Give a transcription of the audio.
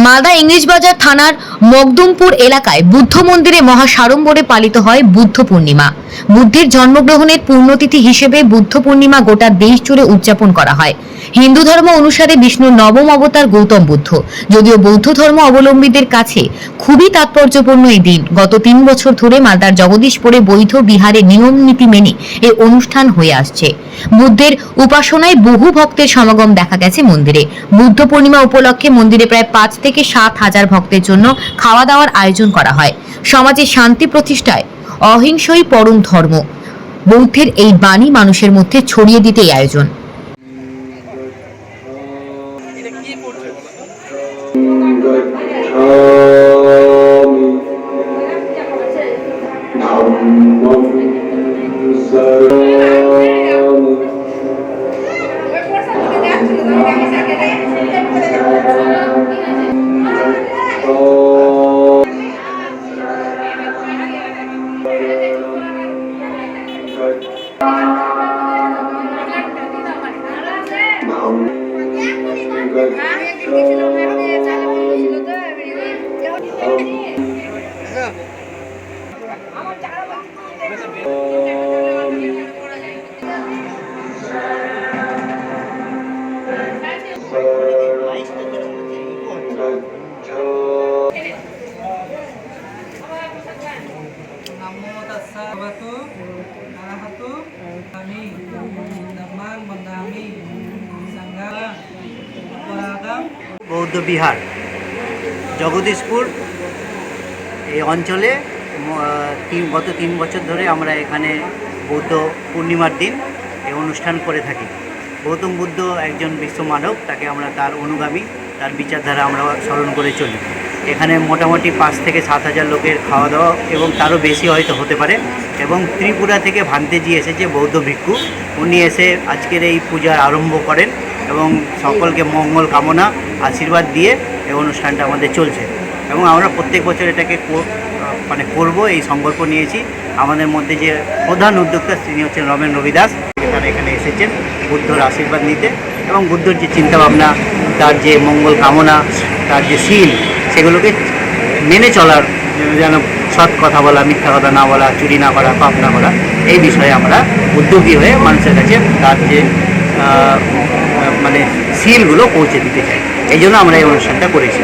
মালদা ইংলিশবাজার থানার মকদুমপুর এলাকায় বুদ্ধ মন্দিরে মহাসাড়ম্বরে পালিত হয় বুদ্ধ পূর্ণিমা। বুদ্ধের জন্মগ্রহণের পুণ্যতিথি হিসেবে বুদ্ধ পূর্ণিমা গোটা দেশ জুড়ে উদযাপন করা হয়। হিন্দু ধর্ম অনুসারে বিষ্ণুর নবম অবতার গৌতম বুদ্ধ, যদিও বৌদ্ধ ধর্ম অবলম্বীদের কাছে খুবই তাৎপর্যপূর্ণ এই দিন। গত ৩ বছর ধরে মালদার জগদীশপুরে বৈধ বিহারে নিয়ম নীতি মেনে এই অনুষ্ঠান হয়ে আসছে। বুদ্ধের উপাসনায় বহু ভক্তের সমাগম দেখা গেছে মন্দিরে। বুদ্ধ পূর্ণিমা উপলক্ষে মন্দিরে প্রায় ৫ থেকে ৭ হাজার ভক্তের জন্য খাওয়া দাওয়ার আয়োজন করা হয়। সমাজে শান্তি প্রতিষ্ঠায় অহিংসই পরম ধর্ম, বৌদ্ধের এই বাণী মানুষের মধ্যে ছড়িয়ে দিতে এই আয়োজন। Namo tassa bhagavato arahato kami dhammang mandami sangha aparagam বৌদ্ধ বিহার জগদীশপুর এই অঞ্চলে গত ৩ বছর ধরে আমরা এখানে বৌদ্ধ পূর্ণিমার দিন এই অনুষ্ঠান করে থাকি। গৌতম বুদ্ধ একজন বিশ্বমানব, তাকে আমরা তার অনুগামী, তার বিচারধারা আমরা স্মরণ করে চলি। এখানে মোটামুটি ৫ থেকে ৭ হাজার লোকের খাওয়া দাওয়া এবং তারও বেশি হয়তো হতে পারে। এবং ত্রিপুরা থেকে ভান্তেজি এসেছে বৌদ্ধ ভিক্ষু, উনি এসে আজকের এই পূজার আরম্ভ করেন এবং সকলকে মঙ্গল কামনা আশীর্বাদ দিয়ে এই অনুষ্ঠানটা আমাদের চলছে। এবং আমরা প্রত্যেক বছর এটাকে করব এই সংকল্প নিয়েছি। আমাদের মধ্যে যে প্রধান উদ্যোক্তা তিনি হচ্ছেন রমেন রবিদাস, তারা এখানে এসেছেন বুদ্ধর আশীর্বাদ নিতে এবং বুদ্ধর যে চিন্তাভাবনা, তার যে মঙ্গল কামনা, তার যে শীল, সেগুলোকে মেনে চলার, যেন সৎ কথা বলা, মিথ্যা কথা না বলা, চুরি না করা, পাপ না করা, এই বিষয়ে আমরা উদ্যোগী হয়ে মানুষের কাছে তার যে মানে শীলগুলো পৌঁছে দিতে চাই। এই জন্য আমরা এই অনুষ্ঠানটা করেছি।